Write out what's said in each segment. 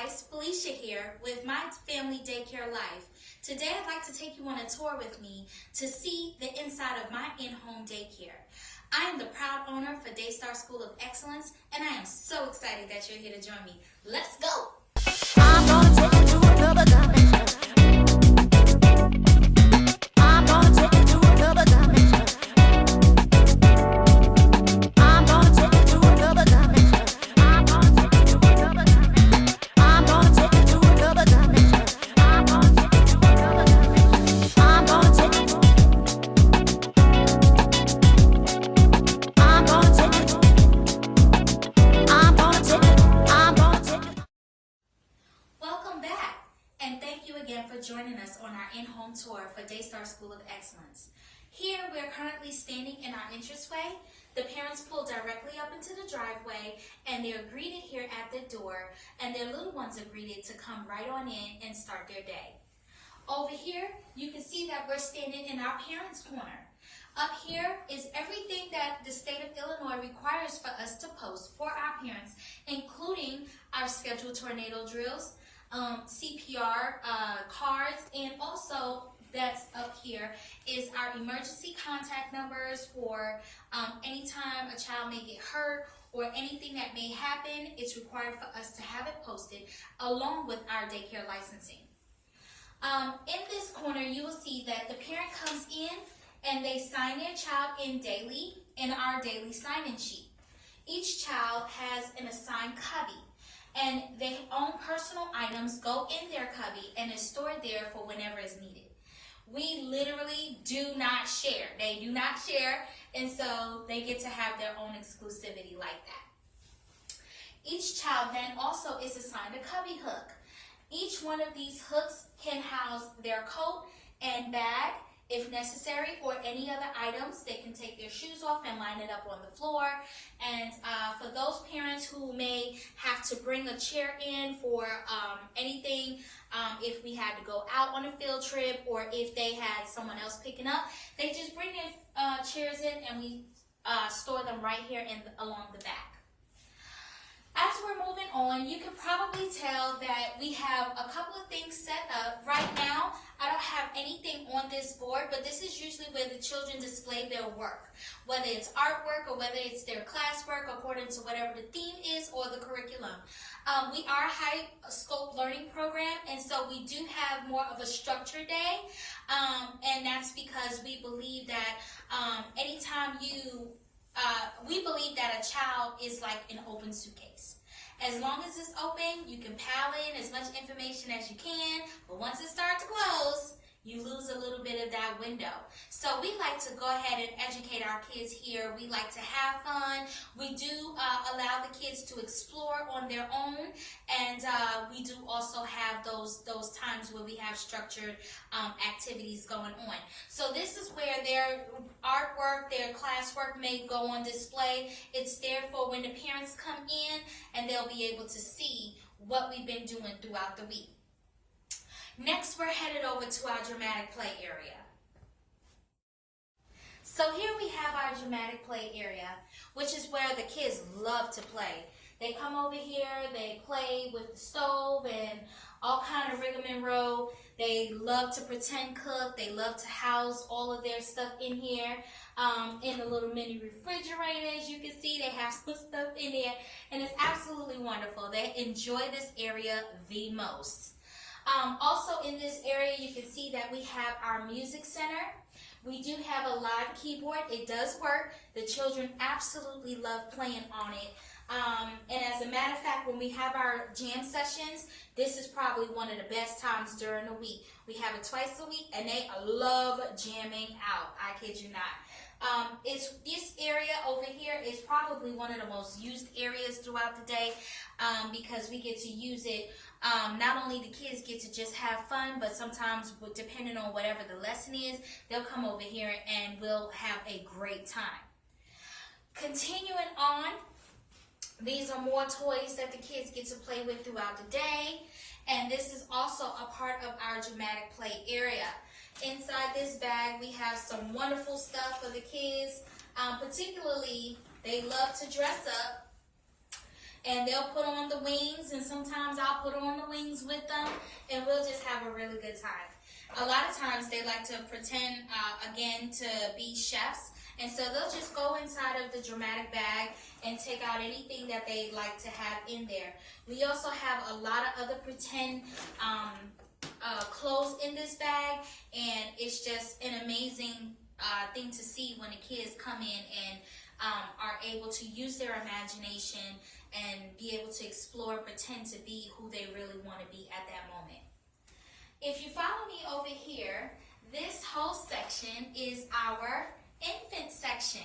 guys, Felicia here with My Family Daycare Life. Today I'd like to take you on a tour with me to see the inside of my in-home daycare. I am the proud owner for Daystar School of Excellence, and I am so excited that you're here to join me. Let's go! I'm gonna take you to another dimension. I'm gonna take you to another dimension. I'm gonna take you to another dimension. I'm gonna take you to another dimension. I'm gonna take you to another dimension. I'm gonna take you to another dimension. I'm gonna take you. I'm gonna take you. I'm gonna take you. I'm gonna take you. Welcome back, and thank you again for joining us on our in-home tour for Daystar School of Excellence. Here, we are currently standing in our entranceway. The parents pull directly up into the driveway, and they're greeted here at the door, and their little ones are greeted to come right on in and start their day. Over here, you can see that we're standing in our parents' corner. Up here is everything that the state of Illinois requires for us to post for our parents, including our scheduled tornado drills, CPR cards, and also that's up here is our emergency contact numbers for anytime a child may get hurt or anything that may happen. It's required for us to have it posted along with our daycare licensing. In this corner, you will see that the parent comes in and they sign their child in daily in our daily sign-in sheet. Each child has an assigned cubby, and their own personal items go in their cubby and is stored there for whenever is needed. We literally do not share. They do not share, and so they get to have their own exclusivity like that. Each child then also is assigned a cubby hook. Each one of these hooks can house their coat and bag if necessary, or any other items. They can take their shoes off and line it up on the floor. And for those parents who may have to bring a chair in for anything, if we had to go out on a field trip or if they had someone else picking up, they just bring their chairs in and we store them right here along the back. As we're moving on, you can probably tell that we have a couple of things set up. Right now, I don't have anything on this board, but this is usually where the children display their work, whether it's artwork or whether it's their classwork according to whatever the theme is or the curriculum. We are a high scope learning program, and so we do have more of a structured day, and that's because we believe that we believe that a child is like an open suitcase. As long as it's open, you can pile in as much information as you can, but once it starts to close, you lose a little bit of that window. So we like to go ahead and educate our kids here. We like to have fun. We do allow the kids to explore on their own, and we do also have those times where we have structured activities going on. So this is where their artwork, their classwork may go on display. It's there for when the parents come in, and they'll be able to see what we've been doing throughout the week. Next, we're headed over to our dramatic play area. So here we have our dramatic play area, which is where the kids love to play. They come over here, they play with the stove and all kind of rigmarole. They love to pretend cook. They love to house all of their stuff in here. In a little mini refrigerator, as you can see, they have some stuff in there, and it's absolutely wonderful. They enjoy this area the most. Also in this area, you can see that we have our music center. We do have a live keyboard. It does work. The children absolutely love playing on it. And as a matter of fact, when we have our jam sessions, this is probably one of the best times during the week. We have it twice a week, and they love jamming out. I kid you not. This area over here is probably one of the most used areas throughout the day because we get to use it. Not only the kids get to just have fun, but sometimes depending on whatever the lesson is, they'll come over here and we'll have a great time. Continuing on, these are more toys that the kids get to play with throughout the day, and this is also a part of our dramatic play area. Inside this bag, we have some wonderful stuff for the kids. Particularly, they love to dress up. and they'll put on the wings, and sometimes I'll put on the wings with them, and we'll just have a really good time. A lot of times they like to pretend, again, to be chefs, and so they'll just go inside of the dramatic bag and take out anything that they like to have in there. We also have a lot of other pretend clothes in this bag, and it's just an amazing thing to see when the kids come in and are able to use their imagination and be able to explore, pretend to be who they really want to be at that moment. If you follow me over here, this whole section is our infant section.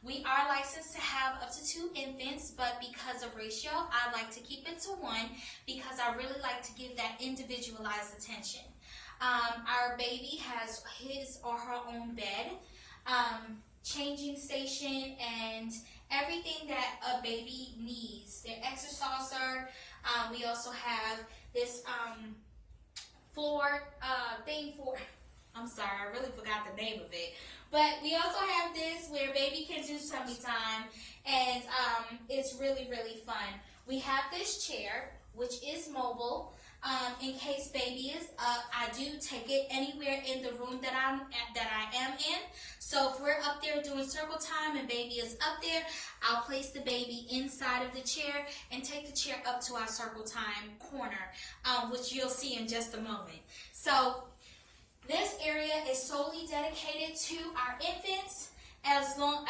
We are licensed to have up to 2 infants, but because of ratio, I like to keep it to 1 because I really like to give that individualized attention. Our baby has his or her own bed, changing station, and everything that a baby needs. Their exerciser. We also have this I'm sorry, I really forgot the name of it. But we also have this where baby can do tummy time, and it's really, really fun. We have this chair, which is mobile. In case baby is up, I do take it anywhere in the room that I am in. So if we're up there doing circle time and baby is up there, I'll place the baby inside of the chair and take the chair up to our circle time corner, which you'll see in just a moment. So this area is solely dedicated to our infants, as well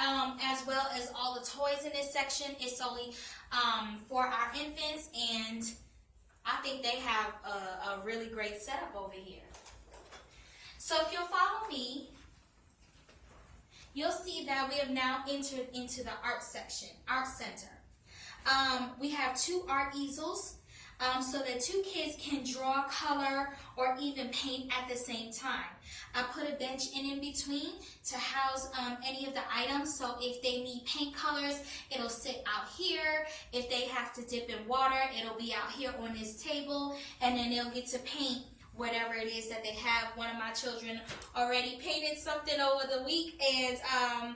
as all the toys in this section is solely for our infants, and I think they have a really great setup over here. So if you'll follow me, you'll see that we have now entered into the art section, art center. We have 2 art easels so that 2 kids can draw, color, or even paint at the same time. I put a bench in between to house any of the items, so if they need paint colors, it'll sit out here. If they have to dip in water, it'll be out here on this table, and then they'll get to paint whatever it is that they have. One of my children already painted something over the week, and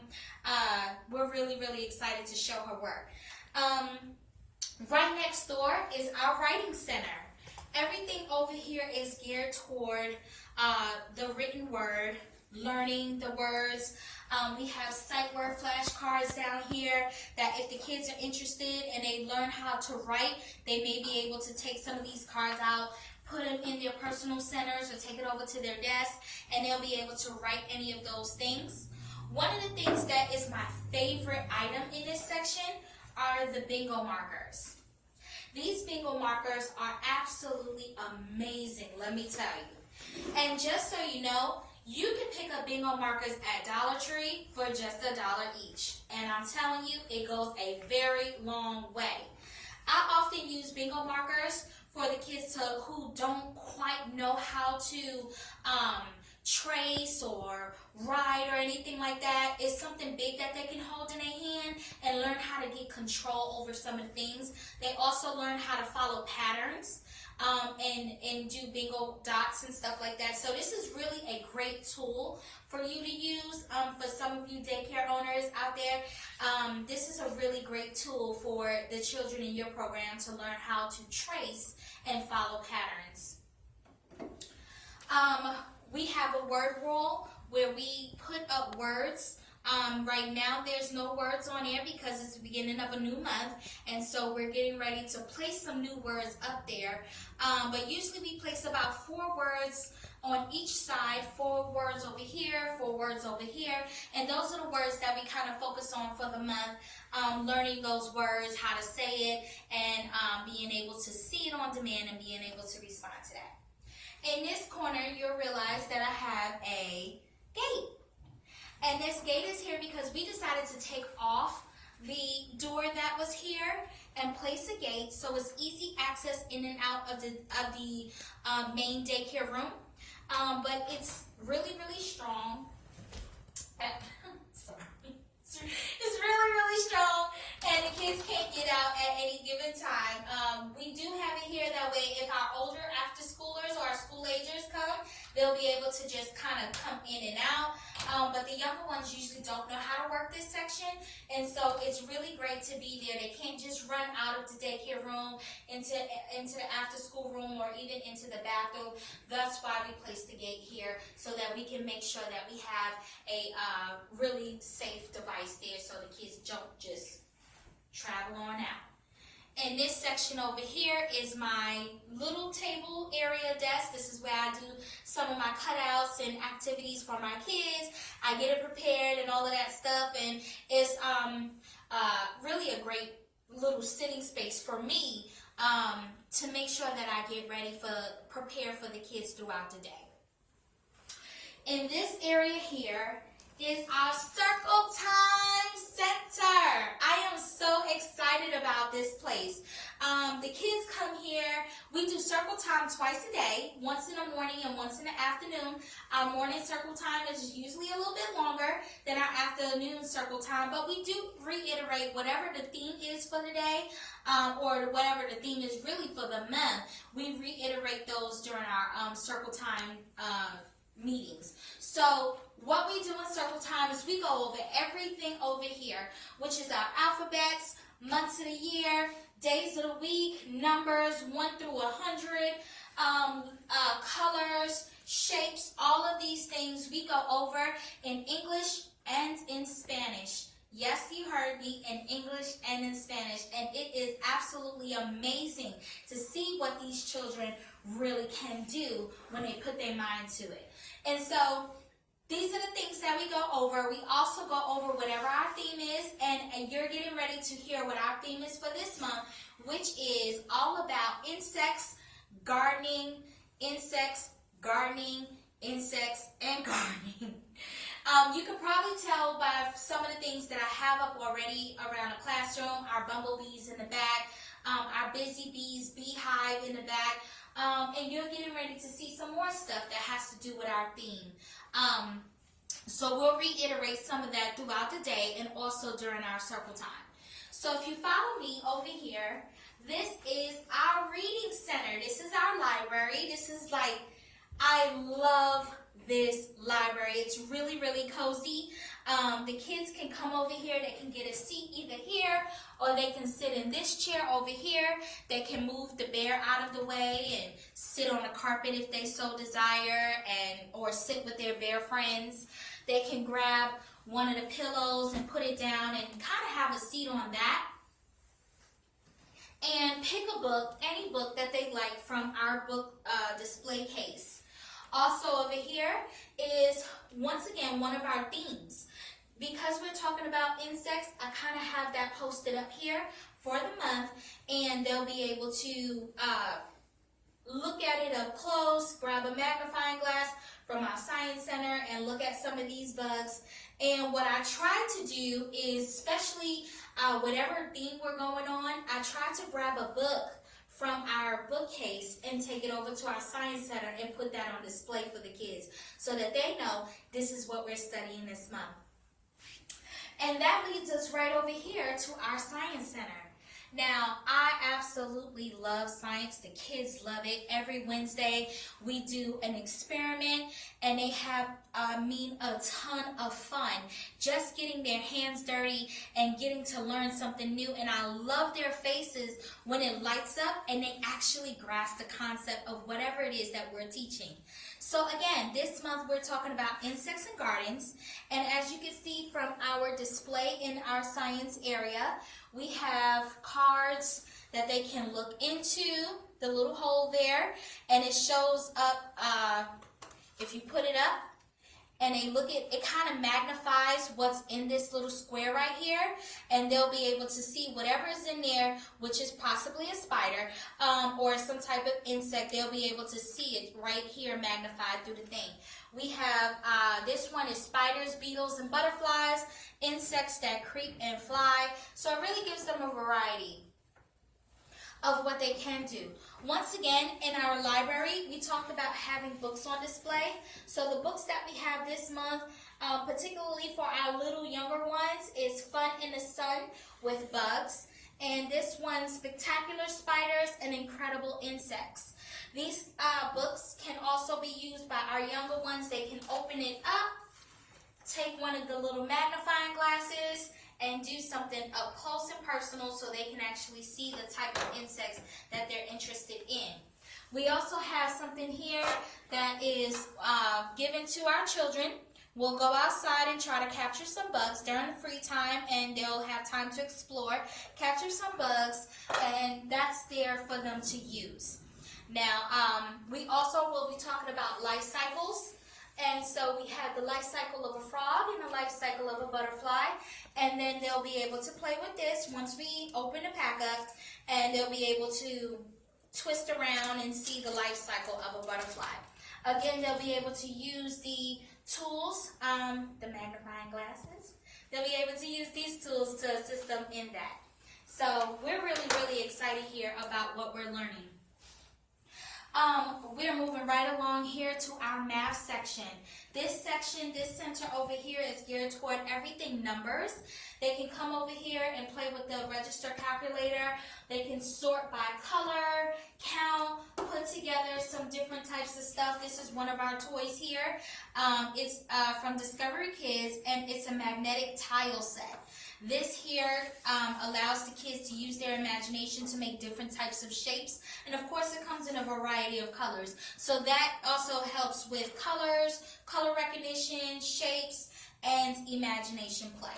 we're really, really excited to show her work. Right next door is our writing center. Everything over here is geared toward the written word, learning the words. We have sight word flashcards down here that if the kids are interested and they learn how to write, they may be able to take some of these cards out, put them in their personal centers, or take it over to their desk, and they'll be able to write any of those things. One of the things that is my favorite item in this section are the bingo markers. These bingo markers are absolutely amazing, let me tell you. And just so you know, you can pick up bingo markers at Dollar Tree for just $1 each. And I'm telling you, it goes a very long way. I often use bingo markers for the kids who don't quite know how to trace or write or anything like that. It's something big that they can hold in their hand and learn how to get control over some of the things. They also learn how to follow patterns and do bingo dots and stuff like that. So this is really a great tool for you to use. For some of you daycare owners out there, this is a really great tool for the children in your program to learn how to trace and follow patterns. We have a word roll where we put up words. Right now there's no words on there because it's the beginning of a new month, and so we're getting ready to place some new words up there. But usually we place about 4 words on each side, 4 words over here, 4 words over here, and those are the words that we kind of focus on for the month, learning those words, how to say it, and being able to see it on demand and being able to respond to that. In this corner, you'll realize that I have a gate. And this gate is here because we decided to take off the door that was here and place a gate so it's easy access in and out of the main daycare room. But it's really, really strong. Sorry. It's really, really strong, and the kids can't get out at any given time. We do have it here that way if our older after schoolers or our school agers come, they'll be able to just kind of come in and out. But the younger ones usually don't know how to work this section, and so it's really great to be there. They can't just run out of the daycare room into the after school room or even into the bathroom. That's why we placed the gate here, so that we can make sure that we have a really safe device there so the kids don't just travel on out. And this section over here is my little table area desk. This is where I do some of my cutouts and activities for my kids. I get it prepared and all of that stuff, and it's really a great little sitting space for me to make sure that I get ready prepare for the kids throughout the day. In this area here is our Circle Time Center. I am so excited about this place. The kids come here. We do Circle Time twice a day, once in the morning and once in the afternoon. Our morning Circle Time is usually a little bit longer than our afternoon Circle Time, but we do reiterate whatever the theme is for the day, or whatever the theme is really for the month. We reiterate those during our Circle Time meetings. So what we do in Circle Time is we go over everything over here, which is our alphabets, months of the year, days of the week, numbers 1 through 100, colors, shapes, all of these things we go over in English and in Spanish. Yes, you heard me, in English and in Spanish, and it is absolutely amazing to see what these children really can do when they put their mind to it. And so these are the things that we go over. We also go over whatever our theme is, and you're getting ready to hear what our theme is for this month, which is all about insects, gardening, insects, gardening, insects, and gardening. You can probably tell by some of the things that I have up already around the classroom, our bumblebees in the back, our busy bees beehive in the back, and you're getting ready to see some more stuff that has to do with our theme. So we'll reiterate some of that throughout the day and also during our Circle Time. So if you follow me over here, this is our reading center. This is our library. This is I love this library. It's really, really cozy. The kids can come over here. They can get a seat either here, or they can sit in this chair over here. They can move the bear out of the way and sit on the carpet if they so desire, or sit with their bear friends. They can grab one of the pillows and put it down and kind of have a seat on that, and pick a book, any book that they like from our book display case. Also over here is, once again, one of our themes. Because we're talking about insects, I kind of have that posted up here for the month, and they'll be able to look at it up close, grab a magnifying glass from our science center and look at some of these bugs. And what I try to do is, especially whatever theme we're going on, I try to grab a book from our bookcase and take it over to our science center and put that on display for the kids so that they know this is what we're studying this month. And that leads us right over here to our science center. Now, I absolutely love science. The kids love it. Every Wednesday, we do an experiment, and they have, a ton of fun just getting their hands dirty and getting to learn something new. And I love their faces when it lights up and they actually grasp the concept of whatever it is that we're teaching. So again, this month we're talking about insects and gardens. And as you can see from our display in our science area, we have cards that they can look into, the little hole there, and it shows up, if you put it up, and they look at it, kind of magnifies what's in this little square right here, and they'll be able to see whatever is in there, which is possibly a spider or some type of insect. They'll be able to see it right here magnified through the thing. We have, this one is spiders, beetles, and butterflies, insects that creep and fly. So it really gives them a variety of what they can do. Once again, in our library, we talked about having books on display. So the books that we have this month, particularly for our little younger ones, is Fun in the Sun with Bugs. And this one, Spectacular Spiders and Incredible Insects. These books can also be used by our younger ones. They can open it up, take one of the little magnifying glasses, and do something up close and personal so they can actually see the type of insects that they're interested in. We also have something here that is given to our children. We'll go outside and try to capture some bugs during the free time, and they'll have time to explore, capture some bugs, and that's there for them to use. Now, we also will be talking about life cycles. And so we have the life cycle of a frog and the life cycle of a butterfly. And then they'll be able to play with this once we open the pack up, and they'll be able to twist around and see the life cycle of a butterfly. Again, they'll be able to use the tools, the magnifying glasses. They'll be able to use these tools to assist them in that. So we're really, really excited here about what we're learning. We're moving right along here to our math section. This center over here is geared toward everything numbers. They can come over here and play with the register calculator. They can sort by color, count, put together some different types of stuff. This is one of our toys here. It's from Discovery Kids, and it's a magnetic tile set. This here allows the kids to use their imagination to make different types of shapes. And of course it comes in a variety of colors. So that also helps with colors, color recognition, shapes, and imagination play.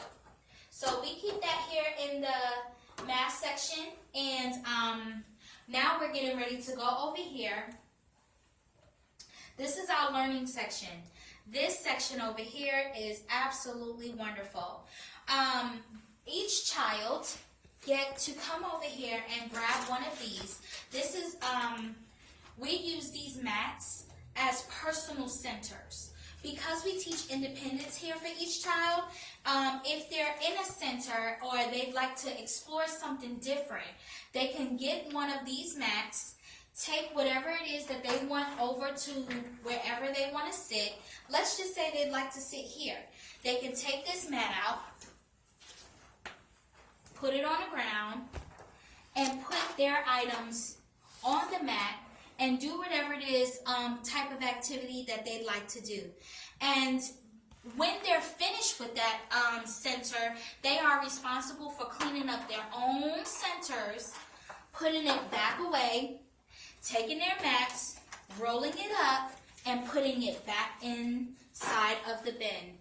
So we keep that here in the math section. And now we're getting ready to go over here. This is our learning section. This section over here is absolutely wonderful. Each child get to come over here and grab one of these. This is, we use these mats as personal centers. Because we teach independence here for each child, if they're in a center or they'd like to explore something different, they can get one of these mats, take whatever it is that they want over to wherever they want to sit. Let's just say they'd like to sit here. They can take this mat out, put it on the ground, and put their items on the mat and do whatever it is type of activity that they'd like to do. And when they're finished with that center, they are responsible for cleaning up their own centers, putting it back away, taking their mats, rolling it up, and putting it back inside of the bin.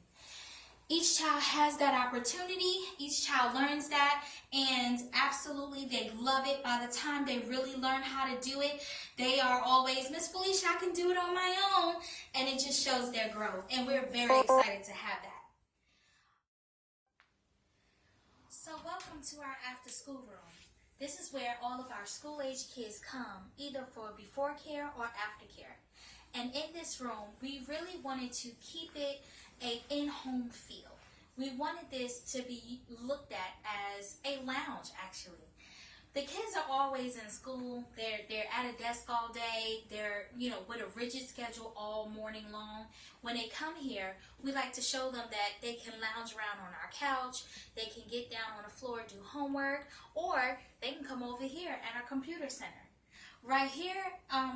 Each child has that opportunity. Each child learns that, and absolutely they love it. By the time they really learn how to do it, they are always, Miss Felicia, I can do it on my own, and it just shows their growth, and we're very excited to have that. So welcome to our after school room. This is where all of our school-age kids come, either for before care or after care. And in this room, we really wanted to keep it an in-home feel. We wanted this to be looked at as a lounge, actually. The kids are always in school. They're at a desk all day. They're, with a rigid schedule all morning long. When they come here, we like to show them that they can lounge around on our couch. They can get down on the floor, do homework, or they can come over here at our computer center. Right here,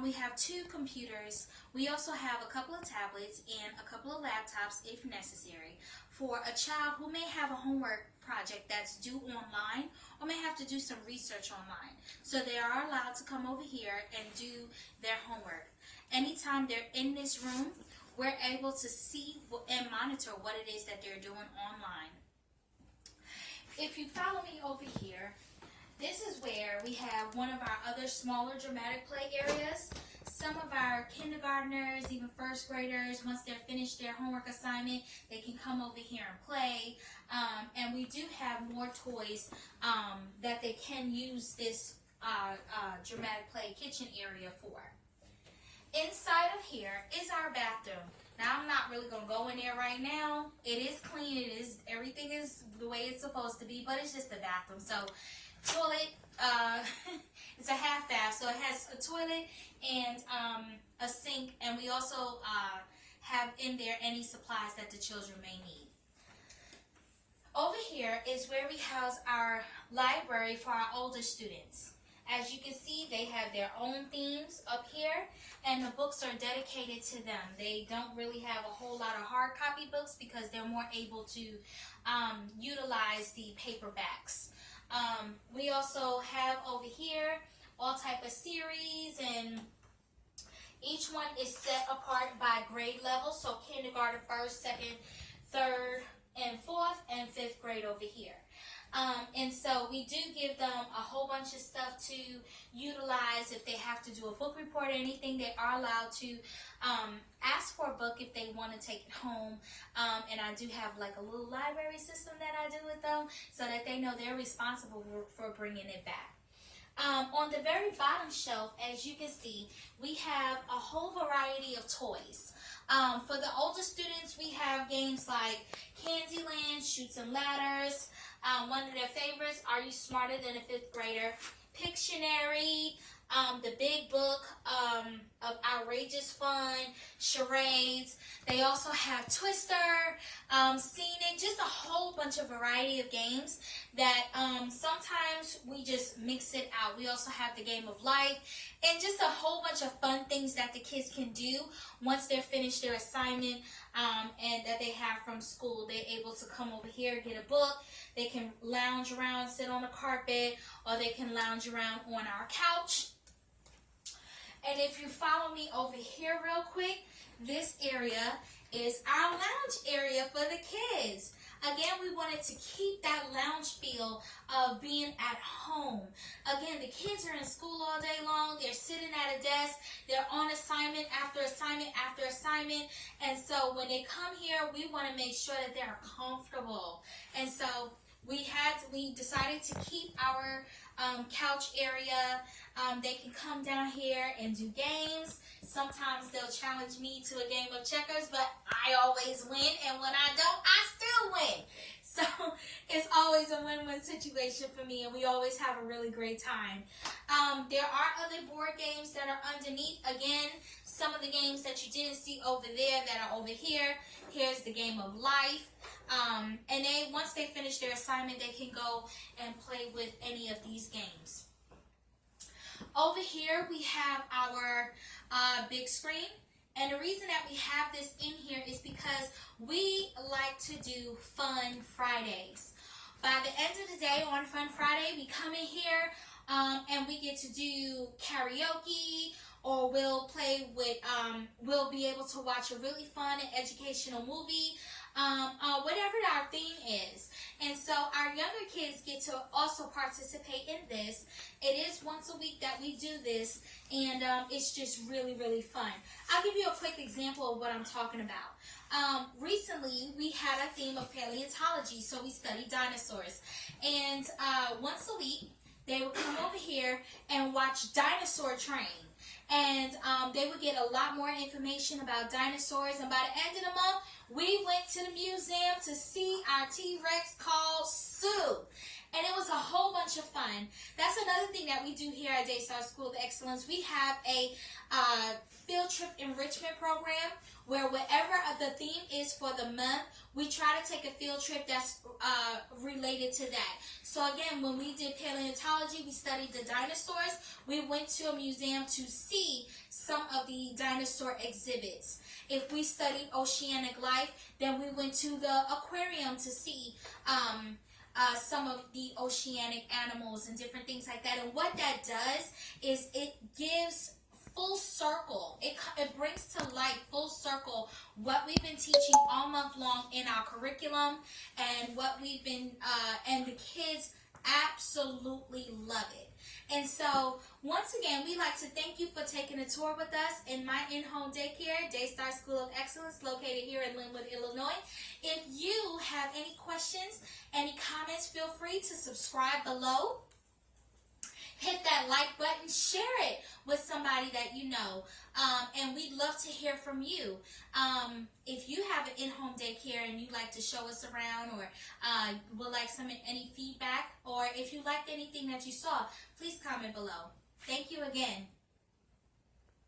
we have 2 computers. We also have a couple of tablets and a couple of laptops if necessary for a child who may have a homework project that's due online or may have to do some research online. So they are allowed to come over here and do their homework. Anytime they're in this room, we're able to see and monitor what it is that they're doing online. If you follow me over here, this is where we have one of our other smaller dramatic play areas. Some of our kindergartners, even first graders, once they're finished their homework assignment, they can come over here and play. And we do have more toys that they can use this dramatic play kitchen area for. Inside of here is our bathroom. Now, I'm not really going to go in there right now. It is clean. Everything is the way it's supposed to be, but it's just a bathroom. So, toilet, it's a half bath, so it has a toilet and a sink, and we also have in there any supplies that the children may need. Over here is where we house our library for our older students. As you can see, they have have their own themes up here, and the books are dedicated to them. They don't really have a whole lot of hard copy books because they're more able to utilize the paperbacks. We also have over here all type of series, and each one is set apart by grade level. So kindergarten, first, second, third, and fourth, and fifth grade over here. And so we do give them a whole bunch of stuff to utilize. If they have to do a book report or anything, they are allowed to ask for a book if they want to take it home. And I do have like a little library system that I do with them so that they know they're responsible for bringing it back. On the very bottom shelf, as you can see, we have a whole variety of toys. For the older students, we have games like Candyland, Chutes and Ladders. One of their favorites, Are You Smarter Than a Fifth Grader? Pictionary, the Big Book of Outrageous Fun, Charades. They also have Twister, Scenic, just a whole bunch of variety of games that sometimes we just mix it out. We also have the Game of Life and just a whole bunch of fun things that the kids can do once they're finished their assignment and that they have from school. They're able to come over here, get a book. They can lounge around, sit on the carpet, or they can lounge around on our couch. And if you follow me over here real quick, this area is our lounge area for the kids. Again, we wanted to keep that lounge feel of being at home. Again, the kids are in school all day long. They're sitting at a desk. They're on assignment after assignment after assignment. And so when they come here, we want to make sure that they're comfortable. And so we decided to keep our couch area. They can come down here and do games. Sometimes they'll challenge me to a game of checkers, but I always win, and when I don't, I still win. So it's always a win-win situation for me, and we always have a really great time. There are other board games that are underneath. Again, some of the games that you didn't see over there that are over here. Here's the Game of Life. And once they finish their assignment, they can go and play with any of these games. Over here, we have our big screen. And the reason that we have this in here is because we like to do Fun Fridays. By the end of the day on Fun Friday, we come in here and we get to do karaoke, or we'll play with, we'll be able to watch a really fun and educational movie, whatever our theme is. And so our younger kids get to also participate in this. It is once a week that we do this, and it's just really, really fun. I'll give you a quick example of what I'm talking about. Recently, we had a theme of paleontology, so we studied dinosaurs. And once a week, they would come over here and watch Dinosaur Train. And they would get a lot more information about dinosaurs. And by the end of the month, we went to the museum to see our T-Rex called Sue. And it was a whole bunch of fun. That's another thing that we do here at Daystar School of Excellence. We have a field trip enrichment program where whatever the theme is for the month, we try to take a field trip that's related to that. So again, when we did paleontology, we studied the dinosaurs. We went to a museum to see some of the dinosaur exhibits. If we studied oceanic life, then we went to the aquarium to see some of the oceanic animals and different things like that. And what that does is it gives full circle. It brings to life full circle what we've been teaching all month long in our curriculum, and what we've been, and the kids absolutely love it. And so, once again, we'd like to thank you for taking a tour with us in my in-home daycare, Daystar School of Excellence, located here in Linwood, Illinois. If you have any questions, any comments, feel free to subscribe below. Hit that like button, share it with somebody that you know, and we'd love to hear from you. If you have an in-home daycare and you'd like to show us around, or would like any feedback, or if you liked anything that you saw, please comment below. Thank you again.